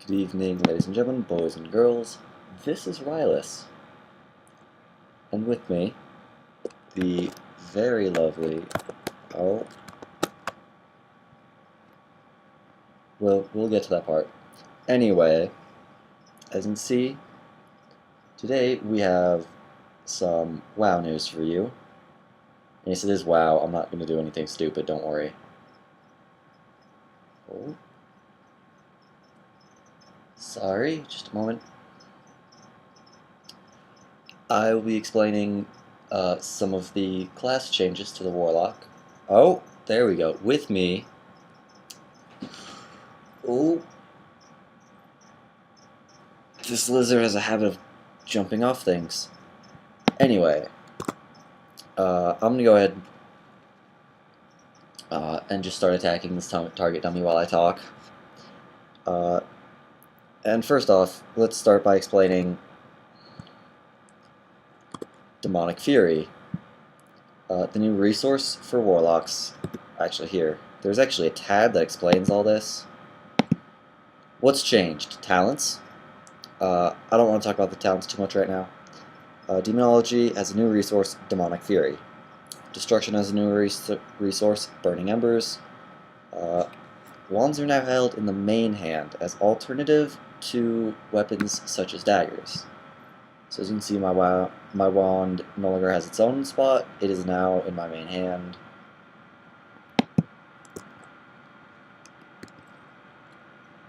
Good evening, ladies and gentlemen, boys and girls. This is Rylus. And with me, the very lovely... Oh. We'll get to that part. Anyway, as you can see, today we have some WoW news for you. And yes, it is WoW. I'm not going to do anything stupid, don't worry. Oh. Sorry, just a moment. I will be explaining some of the class changes to the Warlock. Oh, there we go. With me. Oh. This lizard has a habit of jumping off things. Anyway, I'm going to go ahead and just start attacking this target dummy while I talk. And first off, let's start by explaining Demonic Fury. The new resource for Warlocks. Actually, here. There's actually a tab that explains all this. What's changed? Talents. I don't want to talk about the talents too much right now. Demonology has a new resource, Demonic Fury. Destruction has a new resource, Burning Embers. Wands are now held in the main hand as alternative to weapons such as daggers. So as you can see, my wand no longer has its own spot. It is now in my main hand.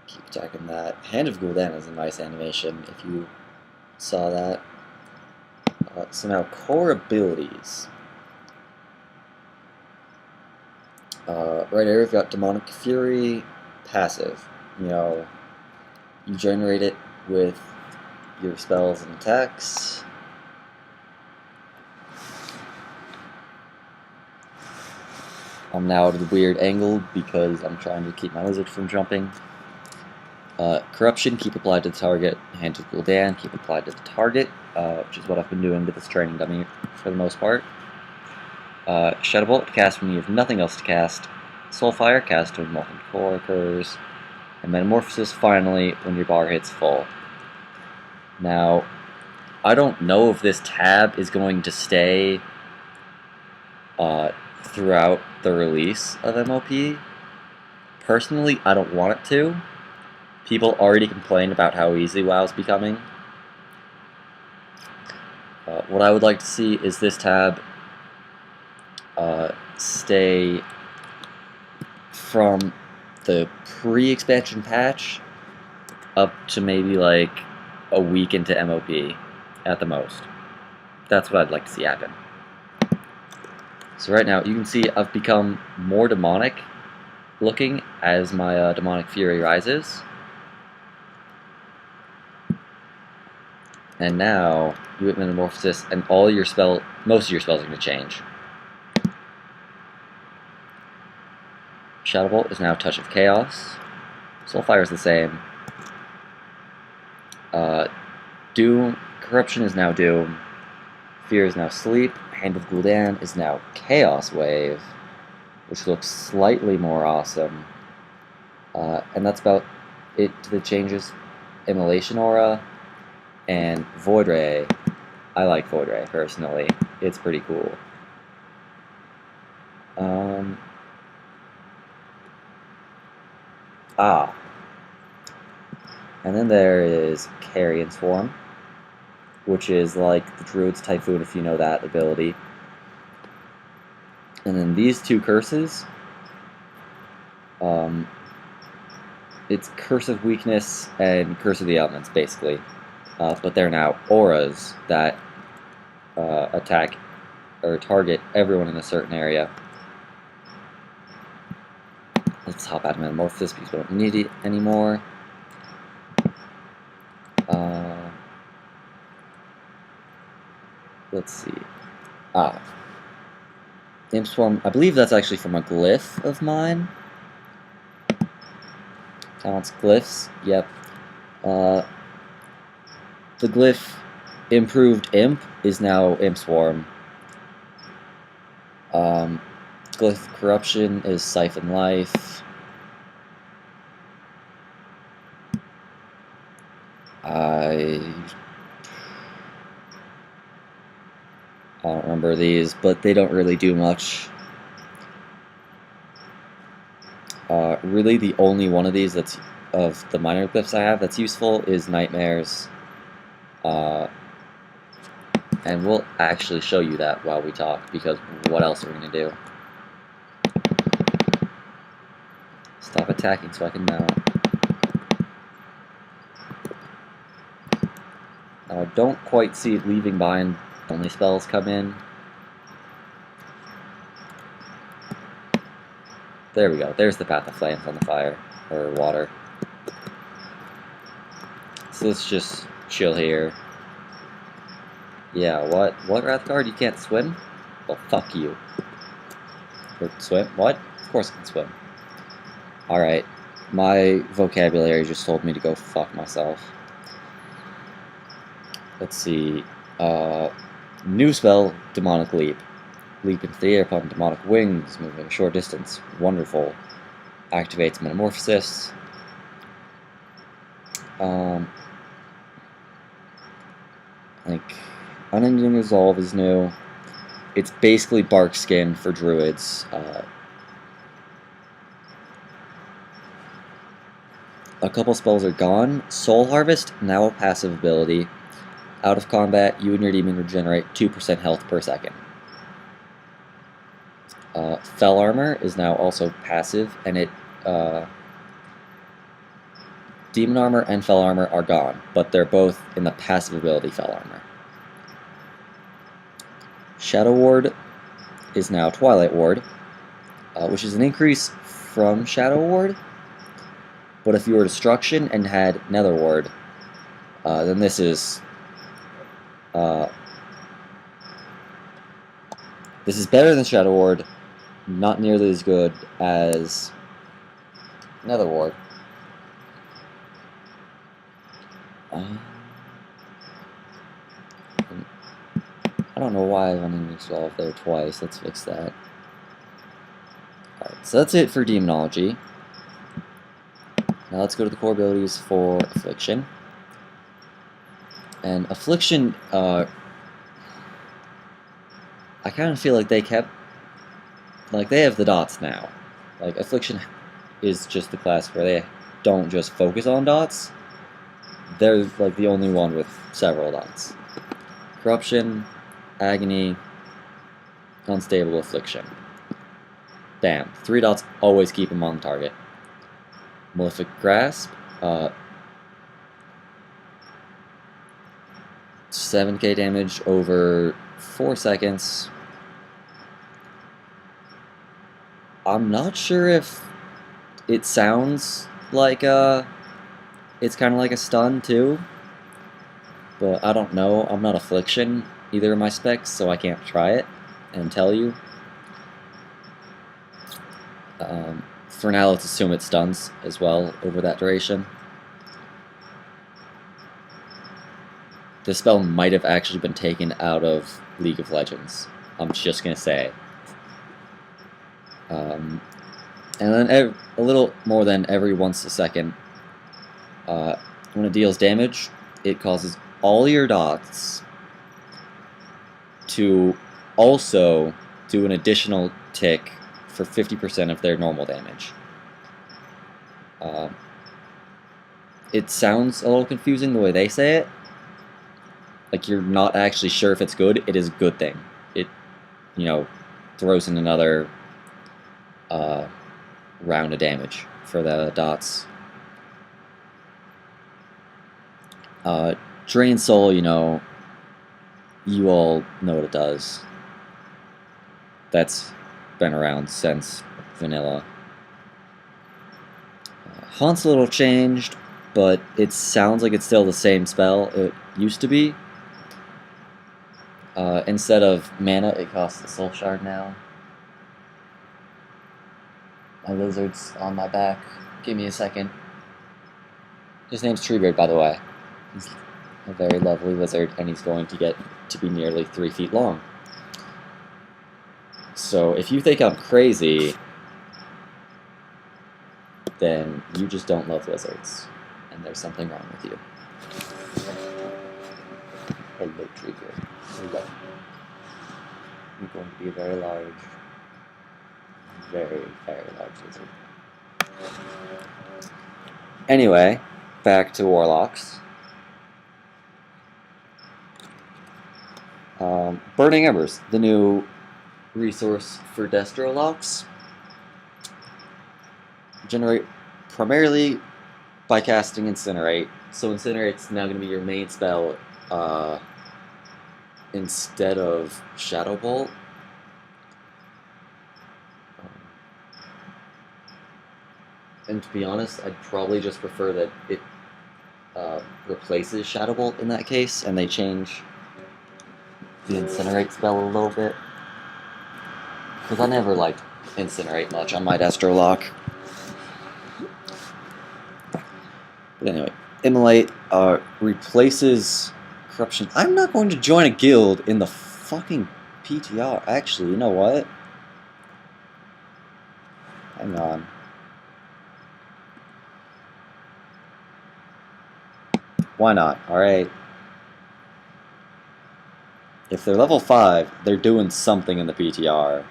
Keep attacking that. Hand of Gul'dan is a nice animation, if you saw that. So now, core abilities. Right here we've got Demonic Fury, passive. You generate it with your spells and attacks. I'm now at a weird angle because I'm trying to keep my lizard from jumping. Corruption, keep applied to the target. Hand of Gul'dan, keep applied to the target, which is what I've been doing with this training dummy for the most part. Shadow Bolt, cast when you have nothing else to cast. Soulfire, cast when Molten Core occurs. And Metamorphosis, finally, when your bar hits full. Now, I don't know if this tab is going to stay throughout the release of MoP. Personally, I don't want it to. People already complain about how easy WoW's becoming. What I would like to see is this tab stay from the pre-expansion patch up to maybe like a week into MoP at the most. That's what I'd like to see happen. So right now you can see I've become more demonic looking as my Demonic Fury rises. And now you hit Metamorphosis and most of your spells are going to change. Shadow Bolt is now Touch of Chaos. Soulfire is the same. Doom, Corruption is now Doom. Fear is now Sleep. Hand of Gul'dan is now Chaos Wave, which looks slightly more awesome. And that's about it to the changes. Immolation Aura and Void Ray. I like Void Ray personally. It's pretty cool. And then there is Carrion Swarm, which is like the Druid's Typhoon, if you know that ability. And then these two curses, it's Curse of Weakness and Curse of the Elements, basically. But they're now auras that attack or target everyone in a certain area. Let's hop out of Metamorphosis because we don't need it anymore. Let's see. Imp Swarm, I believe that's actually from a glyph of mine. Talents glyphs, yep. The glyph Improved Imp is now Imp Swarm. Glyph Corruption is Siphon Life. I don't remember these, but they don't really do much. Really, the only one of these that's of the minor glyphs I have that's useful is Nightmares. And we'll actually show you that while we talk, because what else are we going to do? Stop attacking so I can mount. Now I don't quite see leaving behind only spells come in. There we go. There's the Path of Flames on the fire, or water. So let's just chill here. Yeah, what? What, Wrathguard? You can't swim? Well, fuck you. Or swim? What? Of course I can swim. Alright. My vocabulary just told me to go fuck myself. Let's see. New spell, Demonic Leap. Leap into the air upon demonic wings, moving a short distance. Wonderful. Activates Metamorphosis. Like, Unending Resolve is new. It's basically Bark Skin for druids. A couple spells are gone. Soul Harvest, now a passive ability. Out of combat, you and your demon regenerate 2% health per second. Fell Armor is now also passive, and it Demon Armor and Fell Armor are gone, but they're both in the passive ability Fell Armor. Shadow Ward is now Twilight Ward, which is an increase from Shadow Ward, but if you were Destruction and had Nether Ward, then this is better than Shadow Ward, not nearly as good as Nether Ward. I don't know why I've only resolved there twice. Let's fix that. Alright, so that's it for Demonology. Now let's go to the core abilities for Affliction. And Affliction, I kind of feel like they kept... Like, they have the dots now. Like, Affliction is just the class where they don't just focus on dots. They're, like, the only one with several dots. Corruption, Agony, Unstable, Affliction. Bam. 3 dots always keep them on target. Malefic Grasp, 7k damage over 4 seconds. I'm not sure if it sounds like it's kind of like a stun too, but I don't know. I'm not Affliction either of my specs, so I can't try it and tell you. For now, let's assume it stuns as well over that duration. This spell might have actually been taken out of League of Legends. I'm just gonna say. And then a little more than every once a second, when it deals damage, it causes all your dots to also do an additional tick for 50% of their normal damage. It sounds a little confusing the way they say it. Like you're not actually sure if it's good. It is a good thing. It, throws in another round of damage for the dots. Drain Soul, you all know what it does. That's been around since vanilla. Haunt's a little changed, but it sounds like it's still the same spell it used to be. Instead of mana, it costs a Soul Shard now. My lizard's on my back. Give me a second. His name's Treebeard, by the way. He's a very lovely lizard, and he's going to get to be nearly 3 feet long. So if you think I'm crazy, then you just don't love lizards, and there's something wrong with you. Hello, trigger. Hello. You're going to be a very large, very, very large lizard. Anyway, back to Warlocks. Burning Embers, the new resource for Destrolocks. Generate primarily by casting Incinerate. So Incinerate's now going to be your main spell instead of Shadow Bolt. And to be honest, I'd probably just prefer that it replaces Shadow Bolt in that case, and they change the Incinerate spell a little bit. Because I never liked Incinerate much on my Destrolock. But anyway, Immolate replaces Corruption. I'm not going to join a guild in the fucking PTR. Actually, you know what? Hang on. Why not? Alright. If they're level 5, they're doing something in the PTR.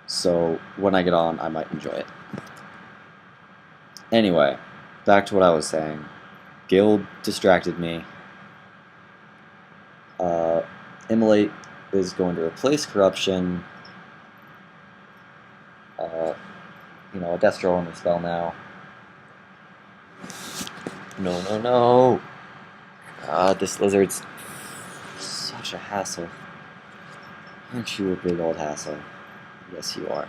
So when I get on, I might enjoy it. Anyway, back to what I was saying. Guild distracted me. Immolate is going to replace Corruption. You know, a Destro on the spell now. No, no, no! God, this lizard's such a hassle. Aren't you a big old hassle? Yes, you are.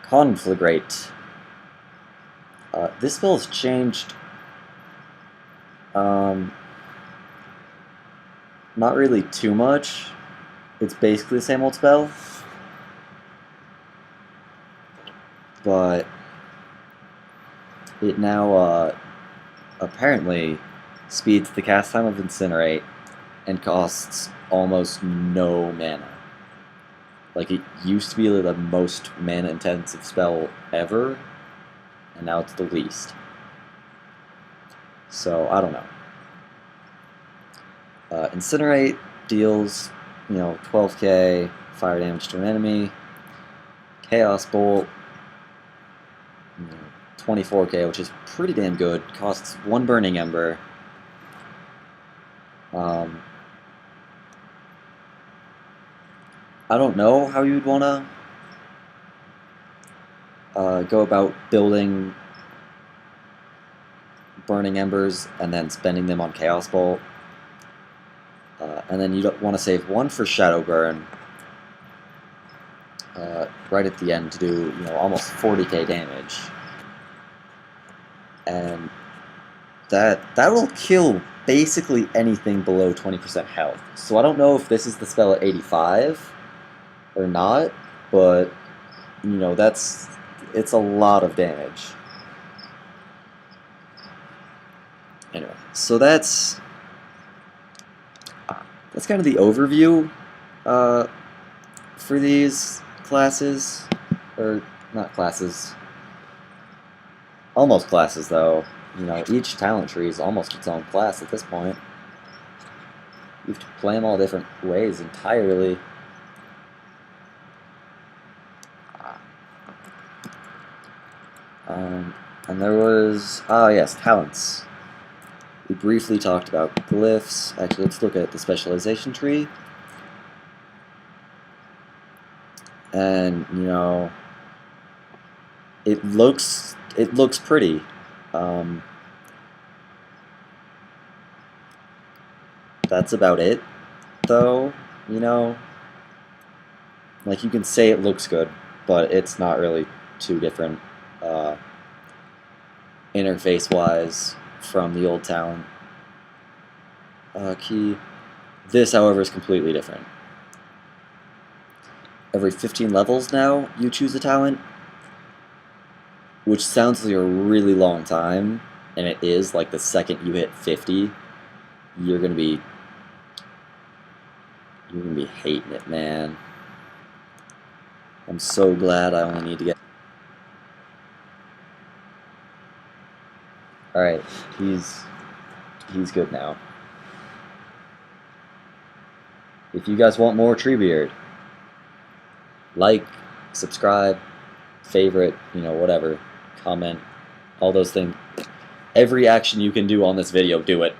Conflagrate. This spell's changed. Not really too much. It's basically the same old spell. But it now apparently speeds the cast time of Incinerate and costs almost no mana. Like, it used to be the most mana intensive spell ever, and now it's the least. So, I don't know. Incinerate deals, you know, 12k fire damage to an enemy. Chaos Bolt, 24k, which is pretty damn good. Costs 1 Burning Ember. I don't know how you'd want to go about building Burning Embers and then spending them on Chaos Bolt. And then you want to save 1 for Shadow Burn right at the end to do, you know, almost 40k damage. And that will kill basically anything below 20% health. So I don't know if this is the spell at 85 or not, but you know, it's a lot of damage. Anyway, so that's kind of the overview for these classes, or not classes, almost classes though. You know, each talent tree is almost its own class at this point. You have to play them all different ways entirely. And there was, yes, talents. We briefly talked about glyphs. Actually, let's look at the specialization tree. And, you know, it looks pretty. That's about it, though, you know. Like, you can say it looks good, but it's not really too different interface-wise from the old talent key. This, however, is completely different. Every 15 levels now, you choose a talent, which sounds like a really long time, and it is. Like, the second you hit 50, you're gonna be hating it, man. I'm so glad I only need to get... Alright, he's good now. If you guys want more Treebeard, like, subscribe, favorite, whatever, comment, all those things. Every action you can do on this video, do it.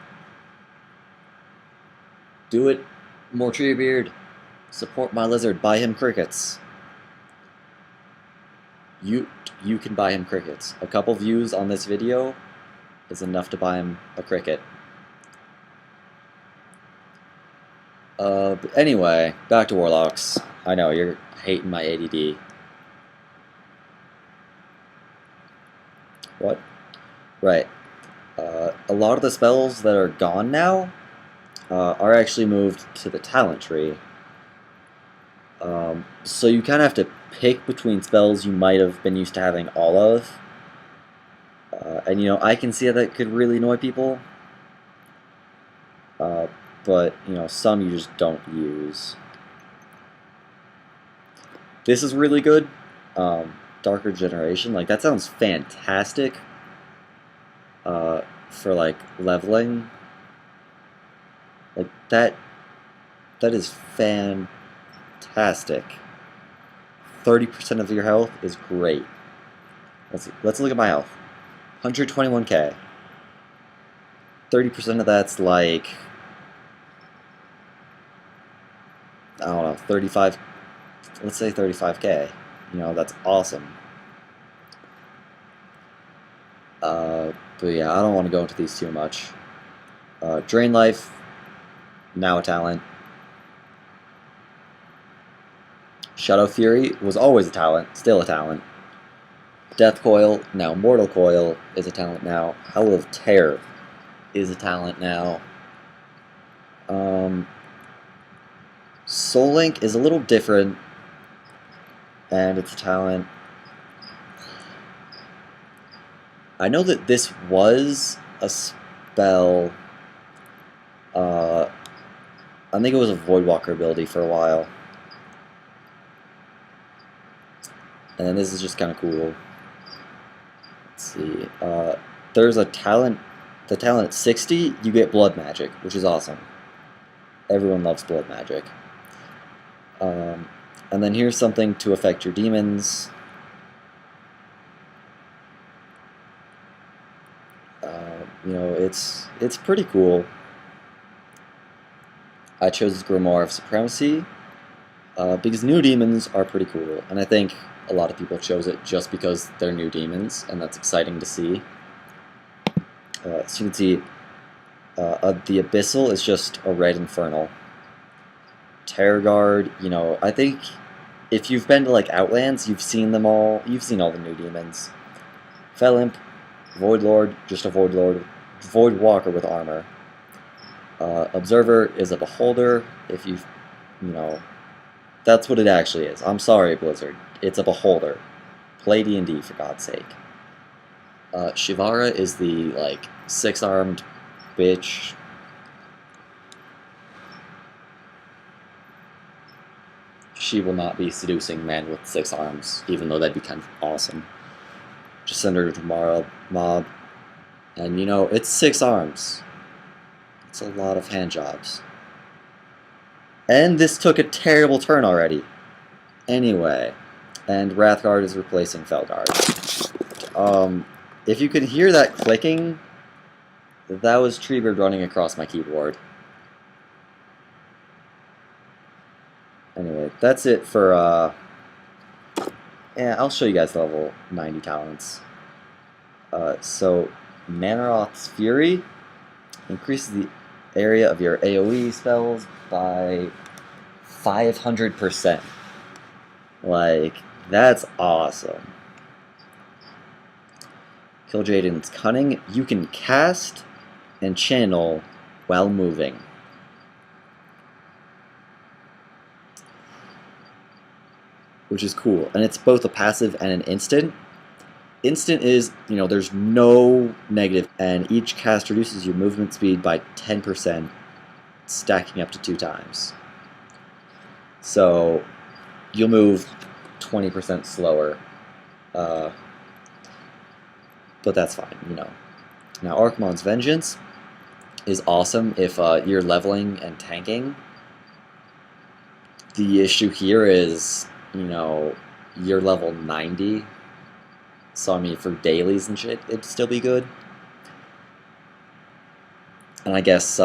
Do it. More Treebeard. Support my lizard. Buy him crickets. You can buy him crickets. A couple views on this video is enough to buy him a cricket. But anyway, back to Warlocks. I know, you're hating my ADD. What? Right. A lot of the spells that are gone now are actually moved to the talent tree. So you kind of have to pick between spells you might have been used to having all of. And I can see how that could really annoy people. But some you just don't use. This is really good. Darker Generation, like that sounds fantastic. For like leveling, like that is fantastic. 30% of your health is great. Let's look at my health. 121k. 30% of that's like, I don't know, 35. Let's say 35k. That's awesome. But yeah, I don't want to go into these too much. Drain Life, now a talent. Shadow Fury was always a talent, still a talent. Death Coil, now Mortal Coil, is a talent now. Howl of Terror is a talent now. Soul Link is a little different, and it's a talent. I know that this was a spell. I think it was a Voidwalker ability for a while. And then this is just kind of cool. Let's see. There's a talent. The talent at 60, you get Blood Magic, which is awesome. Everyone loves Blood Magic. And then here's something to affect your demons. It's pretty cool. I chose Grimoire of Supremacy because new demons are pretty cool, and I think a lot of people chose it just because they're new demons, and that's exciting to see. So you can see the Abyssal is just a red Infernal. Terror Guard, I think if you've been to like Outlands, you've seen them all. You've seen all the new demons. Fel Imp, Void Lord, just a Void Lord, Void Walker with armor. Observer is a Beholder. If you've, that's what it actually is. I'm sorry, Blizzard. It's a Beholder. Play D&D for God's sake. Shivara is the like 6-armed bitch. She will not be seducing men with 6 arms, even though that'd be kind of awesome. Just send her to mob. And it's 6 arms. It's a lot of hand jobs. And this took a terrible turn already. Anyway, and Wrathguard is replacing Felguard. If you can hear that clicking, that was Treebeard running across my keyboard. Anyway, that's it for, yeah, I'll show you guys level 90 talents. So, Manaroth's Fury increases the area of your AoE spells by 500%. Like, that's awesome. Killjaden's Cunning, you can cast and channel while moving. Which is cool, and it's both a passive and an instant. Instant is, there's no negative, and each cast reduces your movement speed by 10%, stacking up to 2 times. So, you'll move 20% slower, but that's fine, Now, Archmon's Vengeance is awesome if you're leveling and tanking. The issue here is, you're level 90, so I mean for dailies and shit, it'd still be good. And I guess